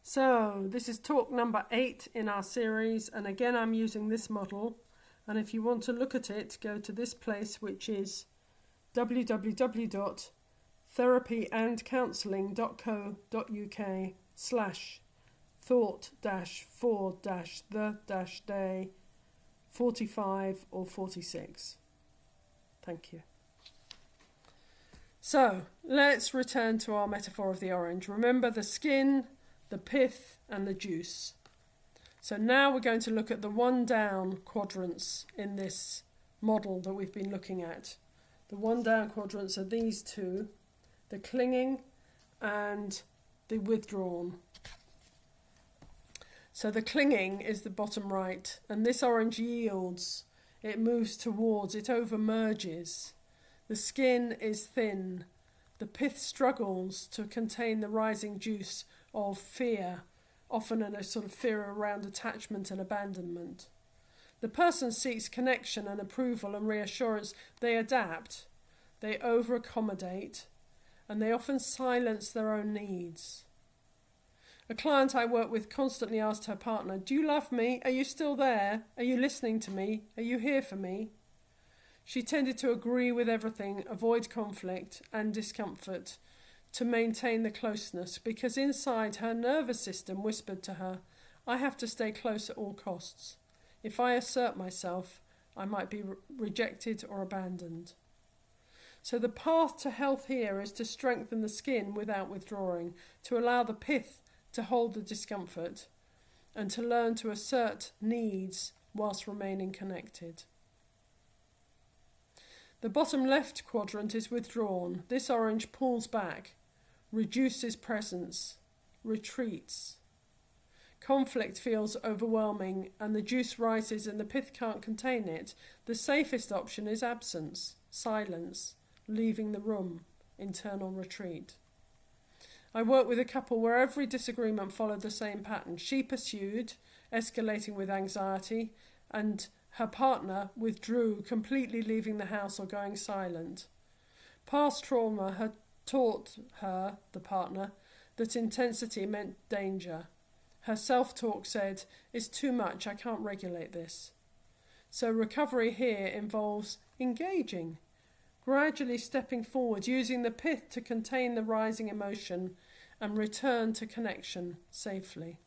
So this is talk number 8 in our series, and again I'm using this model, and if you want to look at it, go to this place, which is www.therapyandcounselling.co.uk/thought-for-the-day 45 or 46. Thank you. So let's return to our metaphor of the orange. Remember the skin, the pith and the juice. So now we're going to look at the one down quadrants in this model that we've been looking at. The one down quadrants are these two, the clinging and the withdrawn. So the clinging is the bottom right, and this orange yields, it moves towards, it overmerges. The skin is thin. The pith struggles to contain the rising juice of fear, often in a sort of fear around attachment and abandonment. The person seeks connection and approval and reassurance. They adapt, they over-accommodate, and they often silence their own needs. A client I work with constantly asked her partner, "Do you love me? Are you still there? Are you listening to me? Are you here for me?" She tended to agree with everything, avoid conflict and discomfort to maintain the closeness, because inside her nervous system whispered to her, "I have to stay close at all costs. If I assert myself, I might be rejected or abandoned." So the path to health here is to strengthen the skin without withdrawing, to allow the pith to hold the discomfort, and to learn to assert needs whilst remaining connected. The bottom left quadrant is withdrawn. This orange pulls back, reduces presence, retreats. Conflict feels overwhelming and the juice rises and the pith can't contain it. The safest option is absence, silence, leaving the room, internal retreat. I work with a couple where every disagreement followed the same pattern. She pursued, escalating with anxiety, and her partner withdrew, completely leaving the house or going silent. Past trauma had taught her, the partner, that intensity meant danger. Her self-talk said, "It's too much, I can't regulate this." So recovery here involves engaging, gradually stepping forward, using the pith to contain the rising emotion and return to connection safely.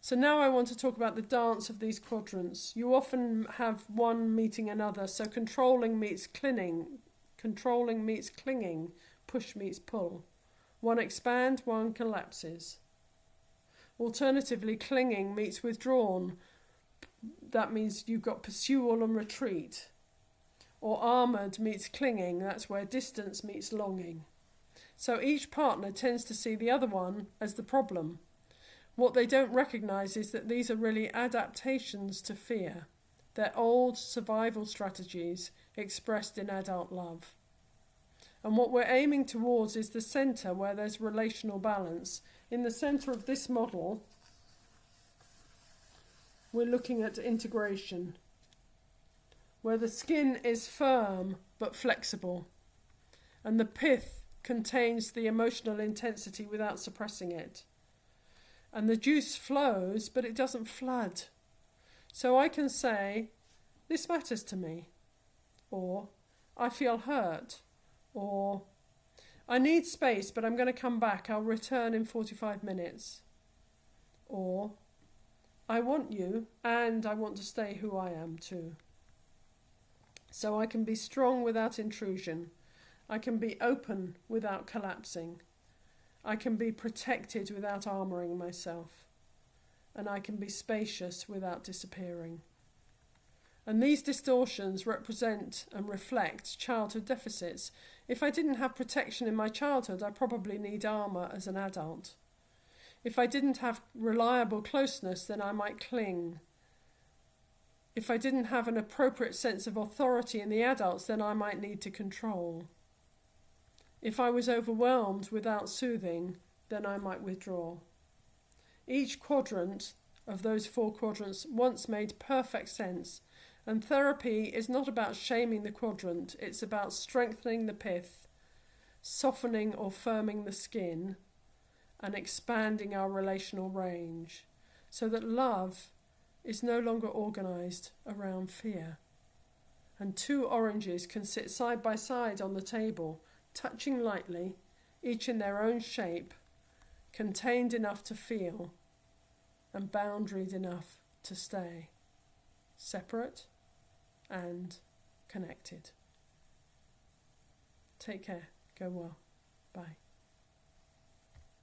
So now I want to talk about the dance of these quadrants. You often have one meeting another, so controlling meets clinging, push meets pull. One expands, one collapses. Alternatively, clinging meets withdrawn. That means you've got pursual and retreat. Or armoured meets clinging, that's where distance meets longing. So each partner tends to see the other one as the problem. What they don't recognise is that these are really adaptations to fear. They're old survival strategies expressed in adult love. And what we're aiming towards is the centre where there's relational balance. In the centre of this model, we're looking at integration, where the skin is firm but flexible, and the pith contains the emotional intensity without suppressing it. And the juice flows, but it doesn't flood. So I can say, "This matters to me," or "I feel hurt," or "I need space, but I'm going to come back, I'll return in 45 minutes," or "I want you, and I want to stay who I am too." So I can be strong without intrusion. I can be open without collapsing. I can be protected without armouring myself. And I can be spacious without disappearing. And these distortions represent and reflect childhood deficits. If I didn't have protection in my childhood, I probably need armour as an adult. If I didn't have reliable closeness, then I might cling. If I didn't have an appropriate sense of authority in the adults, then I might need to control. If I was overwhelmed without soothing, then I might withdraw. Each quadrant of those 4 quadrants once made perfect sense, and therapy is not about shaming the quadrant, it's about strengthening the pith, softening or firming the skin, and expanding our relational range so that love is no longer organised around fear. And two oranges can sit side by side on the table, touching lightly, each in their own shape, contained enough to feel, and boundaried enough to stay, separate and connected. Take care. Go well. Bye.